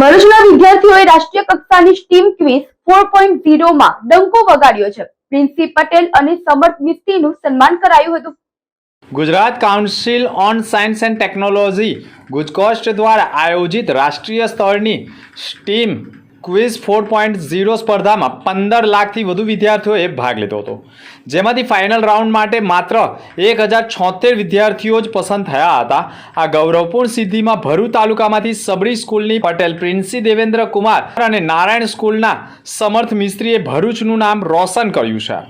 ભરૂચના વિદ્યાર્થીઓએ રાષ્ટ્રીય કક્ષાની સ્ટીમ ક્વિઝ 4.0 માં ડંકો વગાડ્યો છે. પ્રિન્સી પટેલ અને સમર્થ મિસ્ત્રીનું સન્માન કરાયું હતું. Gujarat council on science and technology ગુજકોસ્ટ દ્વારા આયોજિત રાષ્ટ્રીય સ્તરની સ્ટીમ ક્વિઝ 4.0 સ્પર્ધામાં 15 લાખથી વધુ વિદ્યાર્થીઓએ ભાગ લીધો હતો, જેમાંથી ફાઇનલ રાઉન્ડ માટે માત્ર 1076 વિદ્યાર્થીઓ જ પસંદ થયા હતા. આ ગૌરવપૂર્ણ સિદ્ધિમાં ભરૂચ તાલુકામાંથી સબરી સ્કૂલની પટેલ પ્રિન્સી દેવેન્દ્ર કુમાર અને નારાયણ સ્કૂલના સમર્થ મિસ્ત્રીએ ભરૂચનું નામ રોશન કર્યું છે.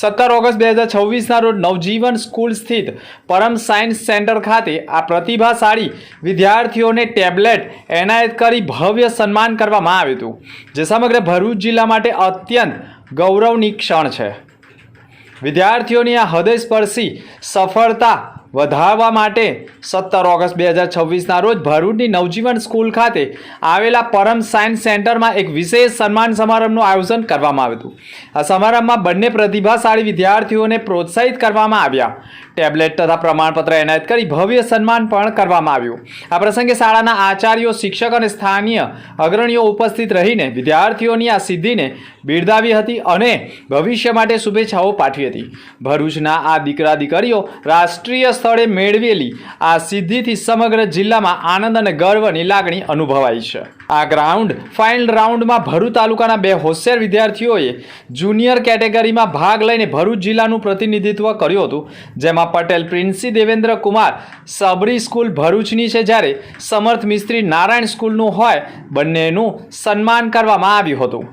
17 ઓગસ્ટ 2026ના રોજ નવજીવન સ્કૂલ સ્થિત પરમ સાયન્સ સેન્ટર ખાતે આ પ્રતિભાશાળી વિદ્યાર્થીઓને ટેબ્લેટ એનાયત કરી ભવ્ય સન્માન કરવામાં આવ્યું હતું, જે સમગ્ર ભરૂચ જિલ્લા માટે અત્યંત ગૌરવની ક્ષણ છે. વિદ્યાર્થીઓની આ હૃદયસ્પર્શી સફળતા વધારવા માટે 17 ઓગસ્ટ 2026ના રોજ ભરૂચની નવજીવન સ્કૂલ ખાતે આવેલા પરમ સાયન્સ સેન્ટરમાં એક વિશેષ સન્માન સમારંભનું આયોજન કરવામાં આવ્યું હતું. આ સમારંભમાં બંને પ્રતિભાશાળી વિદ્યાર્થીઓને પ્રોત્સાહિત કરવામાં આવ્યા. ટેબ્લેટ તથા પ્રમાણપત્ર એનાયત કરી ભવ્ય સન્માન પણ કરવામાં આવ્યું. આ પ્રસંગે શાળાના આચાર્યો, શિક્ષક અને સ્થાનીય અગ્રણીઓ ઉપસ્થિત રહીને વિદ્યાર્થીઓની આ સિદ્ધિને બિરદાવી હતી અને ભવિષ્ય માટે શુભેચ્છાઓ પાઠવી હતી. ભરૂચના આ દીકરા દીકરીઓ રાષ્ટ્રીય સ્થળે મેળવેલી આ સિદ્ધિથી સમગ્ર જિલ્લામાં આનંદ અને ગર્વની લાગણી અનુભવાઈ છે. આ ફાઇનલ રાઉન્ડમાં ભરૂચ તાલુકાના 2 હોશિયાર વિદ્યાર્થીઓએ જુનિયર કેટેગરીમાં ભાગ લઈને ભરૂચ જિલ્લાનું પ્રતિનિધિત્વ કર્યું હતું, જેમાં પટેલ પ્રિન્સી દેવેન્દ્ર કુમાર સબરી સ્કૂલ ભરૂચની છે, જ્યારે સમર્થ મિસ્ત્રી નારાયણ સ્કૂલનું હોય. બંનેનું સન્માન કરવામાં આવ્યું હતું.